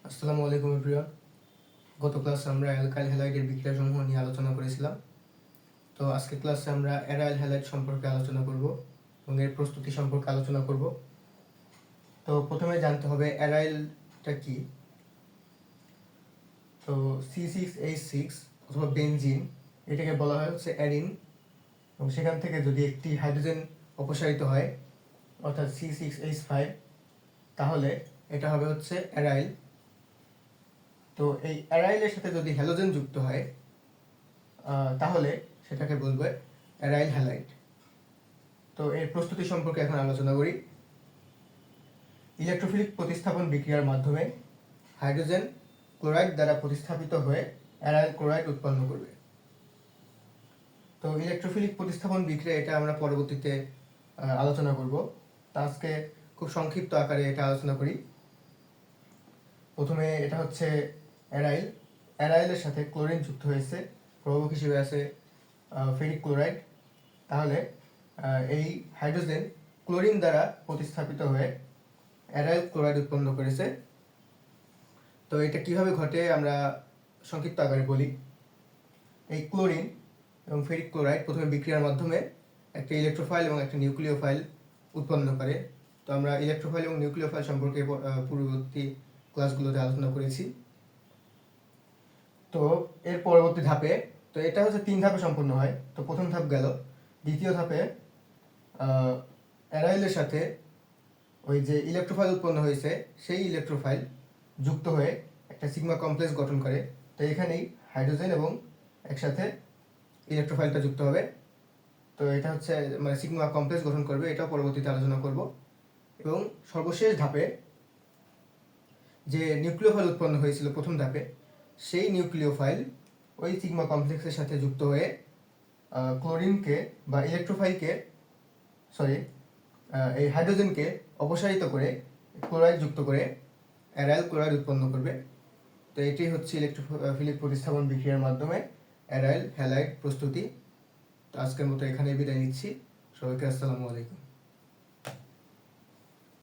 আসসালামু আলাইকুম এভরিওয়ান। গত ক্লাসে আমরা অ্যালকাইল হ্যালাইডের বিক্রিয়াসমূহ নিয়ে আলোচনা করেছিলাম। তো আজকের ক্লাসে আমরা অ্যারাইল হ্যালাইড সম্পর্কে আলোচনা করব এবং এর প্রস্তুতি সম্পর্কে আলোচনা করব। তো প্রথমে জানতে হবে অ্যারাইলটা কি। তো C6H6 অথবা বেনজিন, এটাকে বলা হয় হচ্ছে অ্যারিন, এবং সেখান থেকে যদি একটি হাইড্রোজেন অপসারিত হয় অর্থাৎ C6H5, তাহলে এটা হবে হচ্ছে অ্যারাইল। তো এই অ্যারাইলের সাথে যদি হ্যালোজেন যুক্ত হয় তাহলে সেটাকে বলবে অ্যারাইল হ্যালাইড। তো এর প্রস্তুতি সম্পর্কে এখন আলোচনা করি। ইলেকট্রোফিলিক প্রতিস্থাপন বিক্রিয়ার মাধ্যমে হাইড্রোজেন ক্লোরাইড দ্বারা প্রতিস্থাপিত হয়ে অ্যারাইল ক্লোরাইড উৎপন্ন করবে। তো ইলেকট্রোফিলিক প্রতিস্থাপন বিক্রিয়া এটা আমরা পরবর্তীতে আলোচনা করব। তা আজকে খুব সংক্ষিপ্ত আকারে এটা আলোচনা করি। প্রথমে এটা হচ্ছে অ্যারাইল। অ্যারাইলের সাথে ক্লোরিন যুক্ত হয়েছে, প্রভাবক হিসেবে আছে ফেরিক ক্লোরাইড। তাহলে এই হাইড্রোজেন ক্লোরিন দ্বারা প্রতিস্থাপিত হয়ে অ্যারাইল ক্লোরাইড উৎপন্ন করেছে। তো এটা কিভাবে ঘটে আমরা সংক্ষিপ্ত আকারে বলি। এই ক্লোরিন এবং ফেরিক ক্লোরাইড প্রথমে বিক্রিয়ার মাধ্যমে একটা ইলেকট্রোফাইল এবং একটা নিউক্লিওফাইল উৎপন্ন করে। তো আমরা ইলেকট্রোফাইল এবং নিউক্লিওফাইল সম্পর্কে পূর্ববর্তী ক্লাসগুলোতে আলোচনা করেছি। তো এর পরবর্তী ধাপে, তো এটা হচ্ছে 3 ধাপে সম্পন্ন হয়। তো প্রথম ধাপ গেল। দ্বিতীয় ধাপে অ্যারাইলের সাথে ওই যে ইলেকট্রোফাইল উৎপন্ন হয়েছে সেই ইলেকট্রোফাইল যুক্ত হয়ে একটা সিগমা কমপ্লেক্স গঠন করে। তো এখানেই হাইড্রোজেন এবং একসাথে ইলেকট্রোফাইলটা যুক্ত হবে। তো এটা হচ্ছে মানে সিগমা কমপ্লেক্স গঠন করবে, এটাও পরবর্তীতে আলোচনা করব। এবং সর্বশেষ ধাপে যে নিউক্লিওফাইল উৎপন্ন হয়েছিল প্রথম ধাপে, সেই নিউক্লিওফাইল ওই সিগমা কমপ্লেক্সের সাথে যুক্ত হয়ে ক্লোরিনকে বা ইলেকট্রোফাইলকে এই হাইড্রোজেনকে অপসারিত করে ক্লোরাইড যুক্ত করে অ্যারাইল ক্লোরাইড উৎপন্ন করবে। তো এটি হচ্ছে ইলেকট্রোফিলিক প্রতিস্থাপন বিক্রিয়ার মাধ্যমে অ্যারাইল হ্যালাইড প্রস্তুতি। তো আজকের মতো এখানেই বিদায় নিচ্ছি। সবাইকে আসসালামু আলাইকুম।